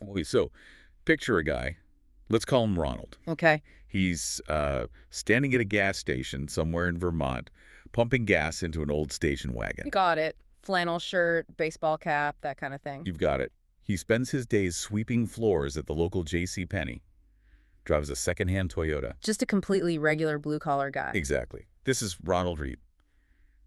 Okay, so picture a guy. Let's call him Ronald. Okay. He's standing at a gas station somewhere in Vermont, pumping gas into an old station wagon. You got it. Flannel shirt, baseball cap, that kind of thing. You've got it. He spends his days sweeping floors at the local J.C. Penney. Drives a secondhand Toyota. Just a completely regular blue-collar guy. Exactly. This is Ronald Reed.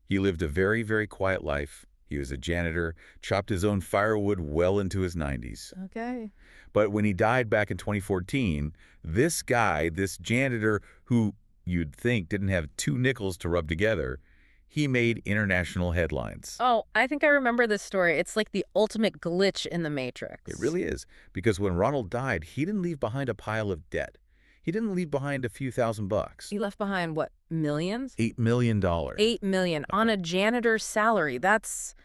He lived a very, very quiet life. He was a janitor, chopped his own firewood well into his 90s. Okay. But when he died back in 2014, this guy, this janitor who you'd think didn't have two nickels to rub together, he made international headlines. Oh, I think I remember this story. It's like the ultimate glitch in the Matrix. It really is, because when Ronald died, he didn't leave behind a pile of debt. He didn't leave behind a few $1,000s. He left behind, what, millions? $8 million. $8 million on a janitor's salary. That's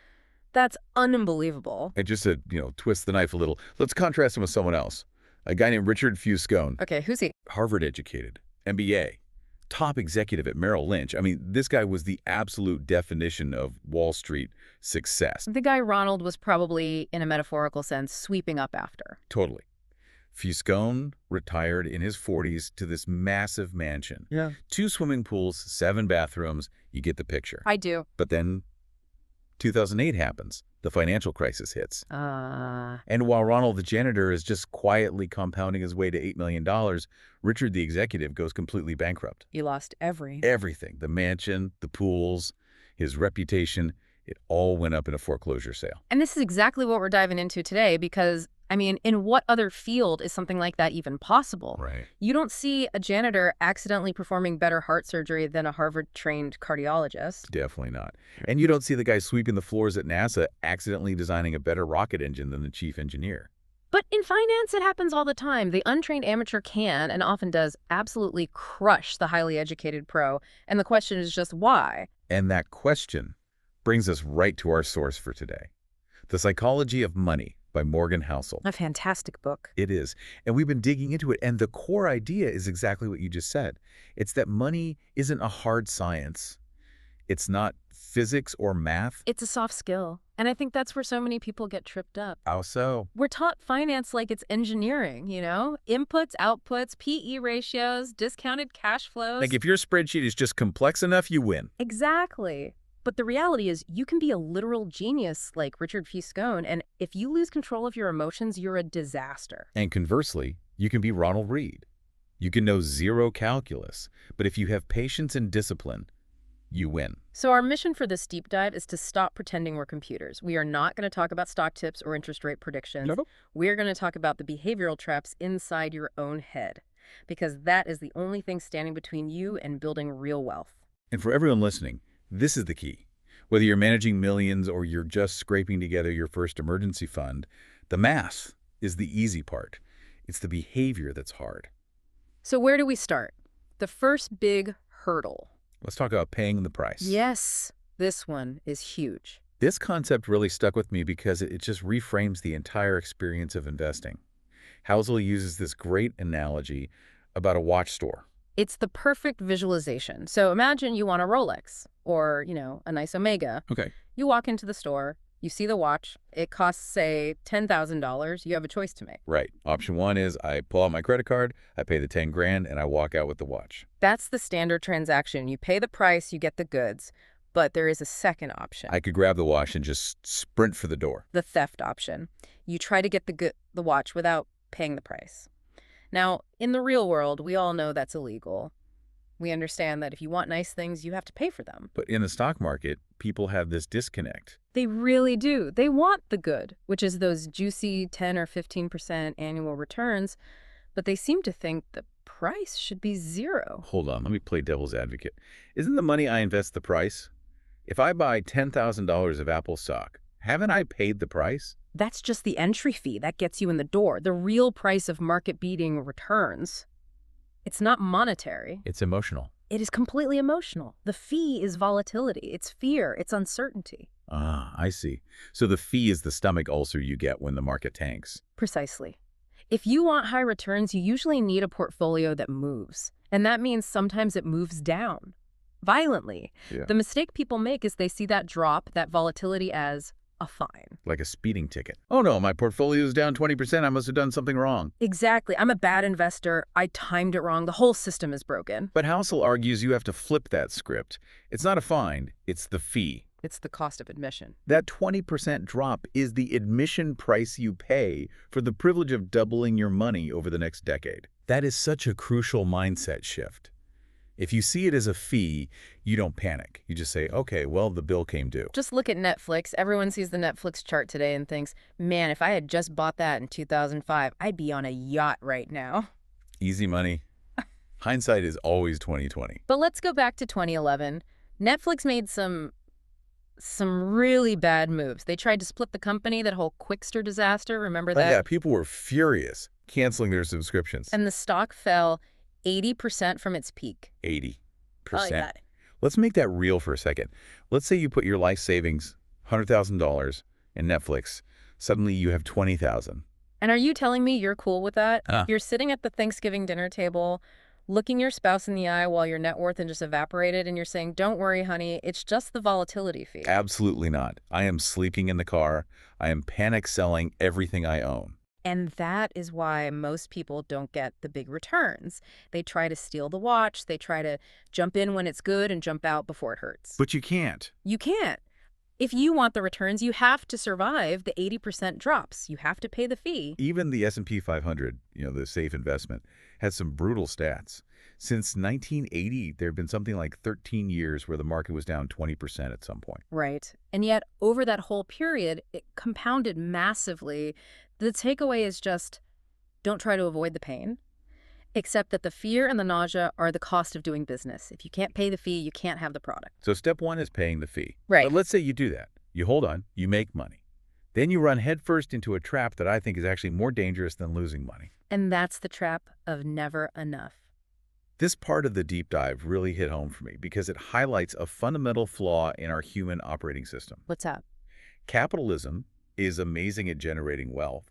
unbelievable. And just to, twist the knife a little, let's contrast him with someone else. A guy named Richard Fuscone. Okay, who's he? Harvard-educated, MBA, top executive at Merrill Lynch. I mean, this guy was the absolute definition of Wall Street success. The guy Ronald was probably, in a metaphorical sense, sweeping up after. Totally. Fuscone retired in his 40s to this massive mansion. Yeah. 2 swimming pools, 7 bathrooms. You get the picture. I do. But then 2008 happens. The financial crisis hits. And while Ronald the janitor is just quietly compounding his way to $8 million, Richard the executive goes completely bankrupt. He lost everything. The mansion, the pools, his reputation, it all went up in a foreclosure sale. And this is exactly what we're diving into today because, I mean, in what other field is something like that even possible? Right. You don't see a janitor accidentally performing better heart surgery than a Harvard-trained cardiologist. Definitely not. And you don't see the guy sweeping the floors at NASA accidentally designing a better rocket engine than the chief engineer. But in finance, it happens all the time. The untrained amateur can, and often does, absolutely crush the highly educated pro. And the question is just why? And that question brings us right to our source for today. The Psychology of Money by Morgan Housel. A fantastic book. It is. And we've been digging into it. And the core idea is exactly what you just said. It's that money isn't a hard science. It's not physics or math. It's a soft skill. And I think that's where so many people get tripped up. How so? We're taught finance like it's engineering, Inputs, outputs, PE ratios, discounted cash flows. Like if your spreadsheet is just complex enough, you win. Exactly. But the reality is you can be a literal genius like Richard Fuscone, and if you lose control of your emotions, you're a disaster. And conversely, you can be Ronald Reed. You can know zero calculus, but if you have patience and discipline, you win. So our mission for this deep dive is to stop pretending we're computers. We are not going to talk about stock tips or interest rate predictions. No. We're going to talk about the behavioral traps inside your own head, because that is the only thing standing between you and building real wealth. And for everyone listening, this is the key. Whether you're managing millions or you're just scraping together your first emergency fund, the math is the easy part. It's the behavior that's hard. So where do we start? The first big hurdle. Let's talk about paying the price. Yes, this one is huge. This concept really stuck with me because it just reframes the entire experience of investing. Housel uses this great analogy about a watch store. It's the perfect visualization. So imagine you want a Rolex or, a nice Omega. Okay. You walk into the store, you see the watch, it costs, say, $10,000. You have a choice to make. Right. Option 1 is I pull out my credit card, I pay the 10 grand, and I walk out with the watch. That's the standard transaction. You pay the price, you get the goods. But there is a second option. I could grab the watch and just sprint for the door. The theft option. You try to get the watch without paying the price. Now, in the real world, we all know that's illegal. We understand that if you want nice things, you have to pay for them. But in the stock market, people have this disconnect. They really do. They want the good, which is those juicy 10 or 15% annual returns, but they seem to think the price should be zero. Hold on, let me play devil's advocate. Isn't the money I invest the price? If I buy $10,000 of Apple stock, haven't I paid the price? That's just the entry fee that gets you in the door. The real price of market-beating returns. It's not monetary. It's emotional. It is completely emotional. The fee is volatility. It's fear. It's uncertainty. Ah, I see. So the fee is the stomach ulcer you get when the market tanks. Precisely. If you want high returns, you usually need a portfolio that moves. And that means sometimes it moves down. Violently. Yeah. The mistake people make is they see that drop, that volatility as a fine. Like a speeding ticket. Oh no, my portfolio is down 20%. I must have done something wrong. Exactly. I'm a bad investor. I timed it wrong. The whole system is broken. But Housel argues you have to flip that script. It's not a fine, it's the fee. It's the cost of admission. That 20% drop is the admission price you pay for the privilege of doubling your money over the next decade. That is such a crucial mindset shift. If you see it as a fee, you don't panic. You just say, okay, well, the bill came due. Just look at Netflix. Everyone sees the Netflix chart today and thinks, man, if I had just bought that in 2005, I'd be on a yacht right now. Easy money. Hindsight is always 20/20. But let's go back to 2011. Netflix made some really bad moves. They tried to split the company, that whole Quickster disaster. Remember that? Yeah, people were furious, canceling their subscriptions. And the stock fell 80% from its peak. 80%. Oh, yeah. Let's make that real for a second. Let's say you put your life savings, $100,000, in Netflix. Suddenly you have $20,000. And are you telling me you're cool with that? Huh. You're sitting at the Thanksgiving dinner table, looking your spouse in the eye while your net worth has just evaporated, and you're saying, don't worry, honey, it's just the volatility fee. Absolutely not. I am sleeping in the car. I am panic selling everything I own. And that is why most people don't get the big returns. They try to steal the watch. They try to jump in when it's good and jump out before it hurts. But you can't. You can't. If you want the returns, you have to survive the 80% drops. You have to pay the fee. Even the S&P 500, the safe investment, has some brutal stats. Since 1980, there have been something like 13 years where the market was down 20% at some point. Right. And yet, over that whole period, it compounded massively. The takeaway is just, don't try to avoid the pain, except that the fear and the nausea are the cost of doing business. If you can't pay the fee, you can't have the product. So step one is paying the fee. Right. But let's say you do that. You hold on, you make money. Then you run headfirst into a trap that I think is actually more dangerous than losing money. And that's the trap of never enough. This part of the deep dive really hit home for me because it highlights a fundamental flaw in our human operating system. What's up? Capitalism is amazing at generating wealth,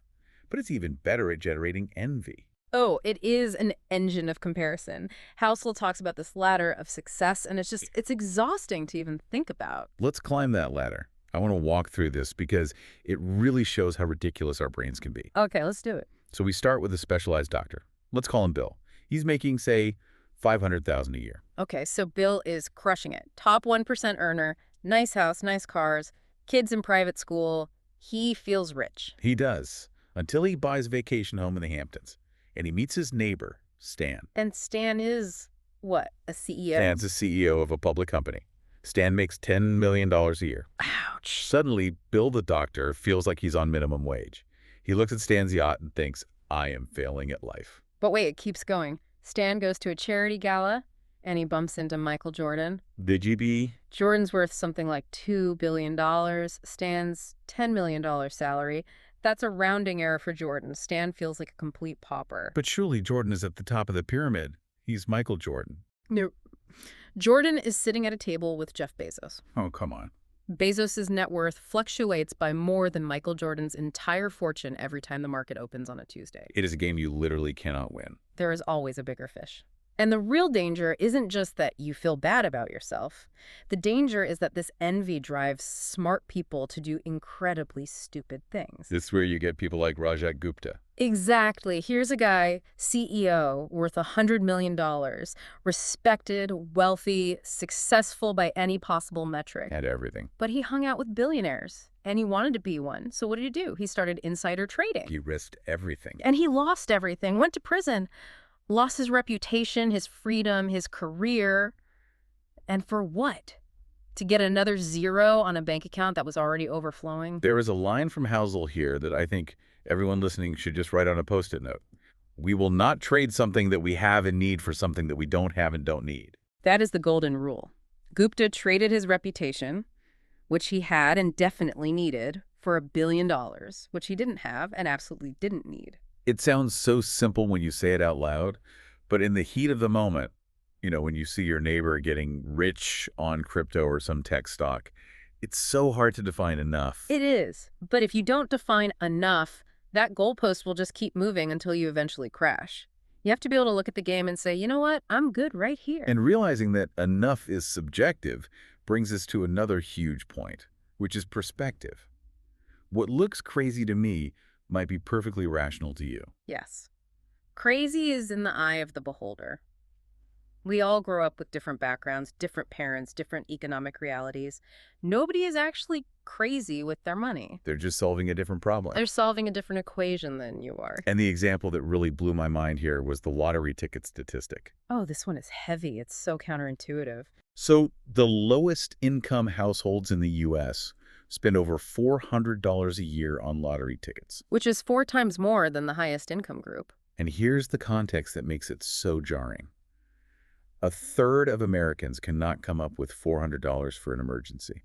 but it's even better at generating envy. Oh, it is an engine of comparison. Housel talks about this ladder of success, and it's exhausting to even think about. Let's climb that ladder. I want to walk through this because it really shows how ridiculous our brains can be. Okay, let's do it. So we start with a specialized doctor. Let's call him Bill. He's making, say, $500,000 a year. Okay, so Bill is crushing it. Top 1% earner, nice house, nice cars, kids in private school. He feels rich. He does, until he buys a vacation home in the Hamptons. And he meets his neighbor, Stan. And Stan is, what, a CEO? Stan's a CEO of a public company. Stan makes $10 million a year. Ouch. Suddenly, Bill the doctor feels like he's on minimum wage. He looks at Stan's yacht and thinks, I am failing at life. But wait, it keeps going. Stan goes to a charity gala, and he bumps into Michael Jordan. The GB? Jordan's worth something like $2 billion. Stan's $10 million salary. That's a rounding error for Jordan. Stan feels like a complete pauper. But surely Jordan is at the top of the pyramid. He's Michael Jordan. No. Jordan is sitting at a table with Jeff Bezos. Oh, come on. Bezos' net worth fluctuates by more than Michael Jordan's entire fortune every time the market opens on a Tuesday. It is a game you literally cannot win. There is always a bigger fish. And the real danger isn't just that you feel bad about yourself. The danger is that this envy drives smart people to do incredibly stupid things. This is where you get people like Rajat Gupta. Exactly. Here's a guy, CEO, worth $100 million, respected, wealthy, successful by any possible metric. Had everything. But he hung out with billionaires, and he wanted to be one. So what did he do? He started insider trading. He risked everything. And he lost everything, went to prison, lost his reputation, his freedom, his career. And for what? To get another zero on a bank account that was already overflowing? There is a line from Housel here that I think everyone listening should just write on a Post-it note. We will not trade something that we have and need for something that we don't have and don't need. That is the golden rule. Gupta traded his reputation, which he had and definitely needed, for $1 billion, which he didn't have and absolutely didn't need. It sounds so simple when you say it out loud, but in the heat of the moment, when you see your neighbor getting rich on crypto or some tech stock, it's so hard to define enough. It is. But if you don't define enough, that goalpost will just keep moving until you eventually crash. You have to be able to look at the game and say, you know what, I'm good right here. And realizing that enough is subjective brings us to another huge point, which is perspective. What looks crazy to me might be perfectly rational to you. Yes. Crazy is in the eye of the beholder. We all grow up with different backgrounds, different parents, different economic realities. Nobody is actually crazy with their money. They're just solving a different problem. They're solving a different equation than you are. And the example that really blew my mind here was the lottery ticket statistic. Oh, this one is heavy. It's so counterintuitive. So the lowest income households in the U.S. spend over $400 a year on lottery tickets. Which is 4 times more than the highest income group. And here's the context that makes it so jarring. A third of Americans cannot come up with $400 for an emergency.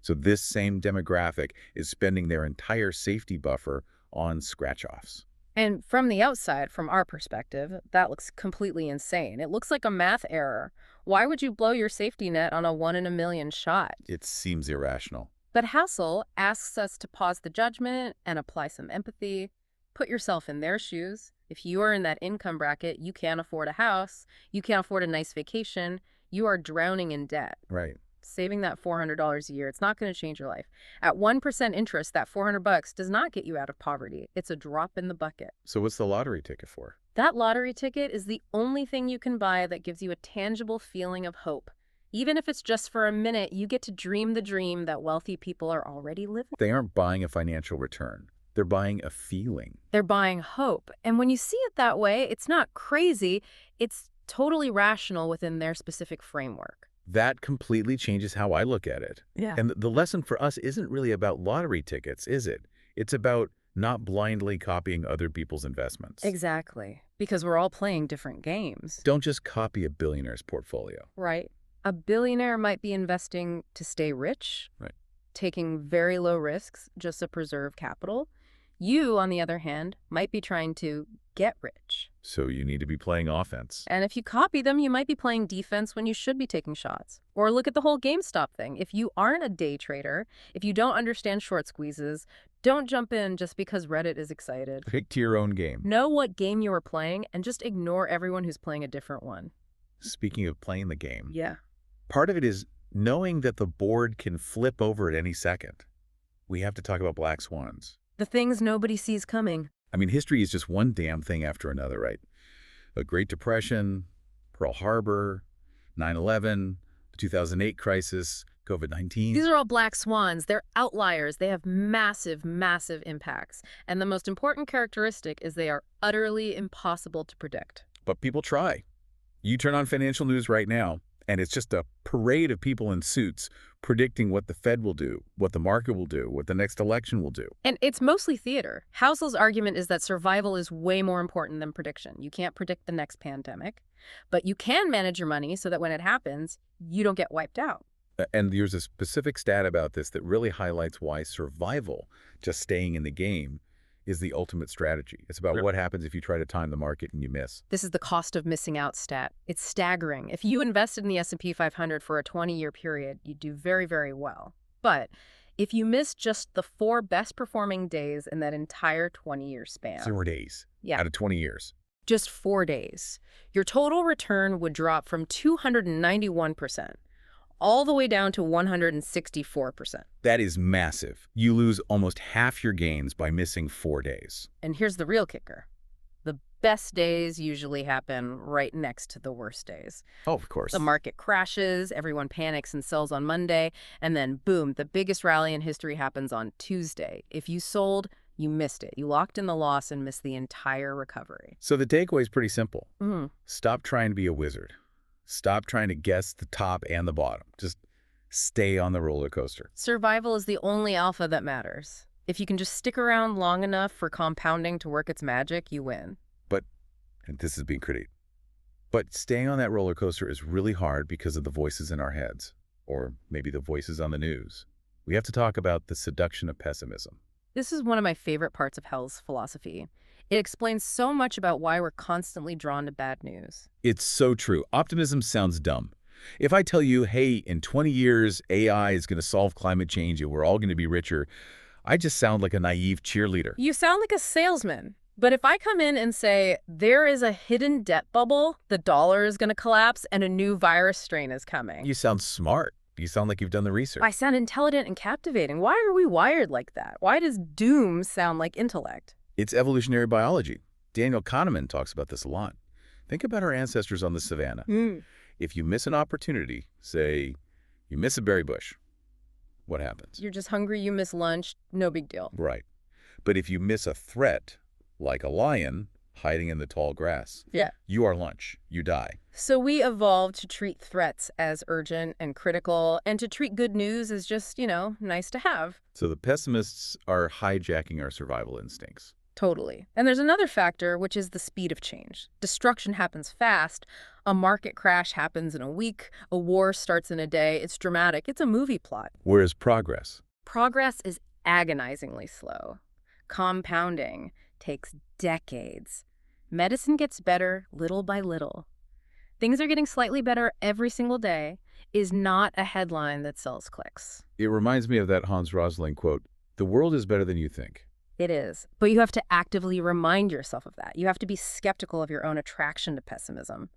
So this same demographic is spending their entire safety buffer on scratch-offs. And from the outside, from our perspective, that looks completely insane. It looks like a math error. Why would you blow your safety net on a 1 in a million shot? It seems irrational. But Housel asks us to pause the judgment and apply some empathy. Put yourself in their shoes. If you are in that income bracket, you can't afford a house, you can't afford a nice vacation, you are drowning in debt. Right. Saving that $400 a year, it's not going to change your life. At 1% interest, that $400 does not get you out of poverty. It's a drop in the bucket. So what's the lottery ticket for? That lottery ticket is the only thing you can buy that gives you a tangible feeling of hope. Even if it's just for a minute, you get to dream the dream that wealthy people are already living. They aren't buying a financial return. They're buying a feeling. They're buying hope. And when you see it that way, it's not crazy. It's totally rational within their specific framework. That completely changes how I look at it. Yeah. And the lesson for us isn't really about lottery tickets, is it? It's about not blindly copying other people's investments. Exactly. Because we're all playing different games. Don't just copy a billionaire's portfolio. Right. A billionaire might be investing to stay rich. Right. Taking very low risks just to preserve capital. You, on the other hand, might be trying to get rich. So you need to be playing offense. And if you copy them, you might be playing defense when you should be taking shots. Or look at the whole GameStop thing. If you aren't a day trader, if you don't understand short squeezes, don't jump in just because Reddit is excited. Pick to your own game. Know what game you are playing and just ignore everyone who's playing a different one. Speaking of playing the game, Yeah. part of it is knowing that the board can flip over at any second. We have to talk about black swans. The things nobody sees coming. I mean, history is just one damn thing after another, right? A Great Depression, Pearl Harbor, 9/11, the 2008 crisis, COVID-19. These are all black swans. They're outliers. They have massive, massive impacts. And the most important characteristic is they are utterly impossible to predict. But people try. You turn on financial news right now, and it's just a parade of people in suits predicting what the Fed will do, what the market will do, what the next election will do. And it's mostly theater. Housel's argument is that survival is way more important than prediction. You can't predict the next pandemic, but you can manage your money so that when it happens, you don't get wiped out. And there's a specific stat about this that really highlights why survival, just staying in the game, is the ultimate strategy. It's about what happens if you try to time the market and you miss. This is the cost of missing out stat. It's staggering. If you invested in the S&P 500 for a 20-year period, you'd do very, very well. But if you miss just the 4 best performing days in that entire 20-year span. 0 days Yeah. out of 20 years. Just 4 days. Your total return would drop from 291% all the way down to 164%. That is massive. You lose almost half your gains by missing 4 days. And here's the real kicker. The best days usually happen right next to the worst days. Oh, of course. The market crashes, everyone panics and sells on Monday, and then boom, the biggest rally in history happens on Tuesday. If you sold, you missed it. You locked in the loss and missed the entire recovery. So the takeaway is pretty simple. Mm. Stop trying to be a wizard. Stop trying to guess the top and the bottom. Just stay on the roller coaster. Survival is the only alpha that matters. If you can just stick around long enough for compounding to work its magic, you win. But, and this is being critiqued, but staying on that roller coaster is really hard because of the voices in our heads, or maybe the voices on the news. We have to talk about the seduction of pessimism. This is one of my favorite parts of Hell's philosophy. It explains so much about why we're constantly drawn to bad news. It's so true. Optimism sounds dumb. If I tell you, hey, in 20 years, AI is going to solve climate change and we're all going to be richer, I just sound like a naive cheerleader. You sound like a salesman. But if I come in and say, there is a hidden debt bubble, the dollar is going to collapse, and a new virus strain is coming. You sound smart. You sound like you've done the research. I sound intelligent and captivating. Why are we wired like that? Why does doom sound like intellect? It's evolutionary biology. Daniel Kahneman talks about this a lot. Think about our ancestors on the savannah. If you miss an opportunity, say you miss a berry bush, what happens? You're just hungry, you miss lunch, no big deal. Right. But if you miss a threat, like a lion hiding in the tall grass, you are lunch. You die. So we evolved to treat threats as urgent and critical, and to treat good news as just, nice to have. So the pessimists are hijacking our survival instincts. Totally. And there's another factor, which is the speed of change. Destruction happens fast. A market crash happens in a week. A war starts in a day. It's dramatic. It's a movie plot. Whereas progress is agonizingly slow. Compounding takes decades. Medicine gets better little by little. Things are getting slightly better every single day is not a headline that sells clicks. It reminds me of that Hans Rosling quote, "The world is better than you think." It is. But you have to actively remind yourself of that. You have to be skeptical of your own attraction to pessimism.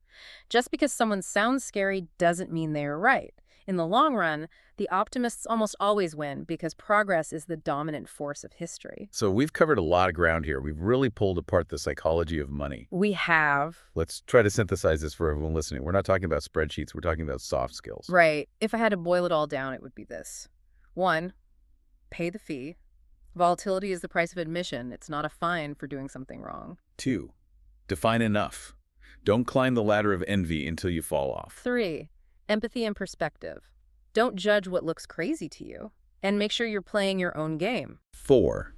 Just because someone sounds scary doesn't mean they are right. In the long run, the optimists almost always win because progress is the dominant force of history. So we've covered a lot of ground here. We've really pulled apart the psychology of money. We have. Let's try to synthesize this for everyone listening. We're not talking about spreadsheets. We're talking about soft skills. Right. If I had to boil it all down, it would be this. 1, pay the fee. Volatility is the price of admission. It's not a fine for doing something wrong. 2, define enough. Don't climb the ladder of envy until you fall off. 3, empathy and perspective. Don't judge what looks crazy to you, and make sure you're playing your own game. 4,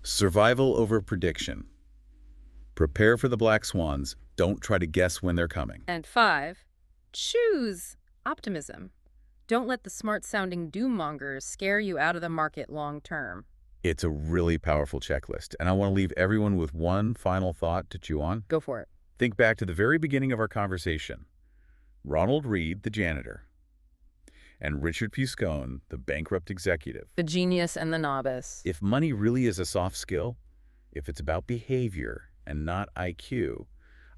survival over prediction. Prepare for the black swans. Don't try to guess when they're coming. And 5, choose optimism. Don't let the smart-sounding doom-mongers scare you out of the market long-term. It's a really powerful checklist, and I want to leave everyone with one final thought to chew on. Go for it. Think back to the very beginning of our conversation. Ronald Reed, the janitor, and Richard Puscone, the bankrupt executive. The genius and the novice. If money really is a soft skill, if it's about behavior and not IQ,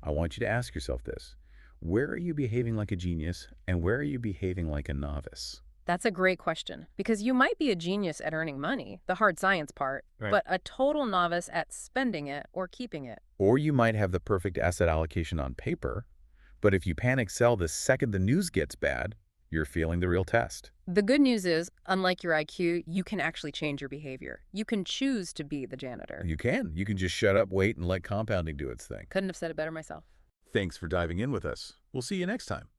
I want you to ask yourself this. Where are you behaving like a genius, and where are you behaving like a novice? That's a great question, because you might be a genius at earning money, the hard science part, but a total novice at spending it or keeping it. Or you might have the perfect asset allocation on paper, but if you panic sell the second the news gets bad, you're feeling the real test. The good news is, unlike your IQ, you can actually change your behavior. You can choose to be the janitor. You can. You can just shut up, wait, and let compounding do its thing. Couldn't have said it better myself. Thanks for diving in with us. We'll see you next time.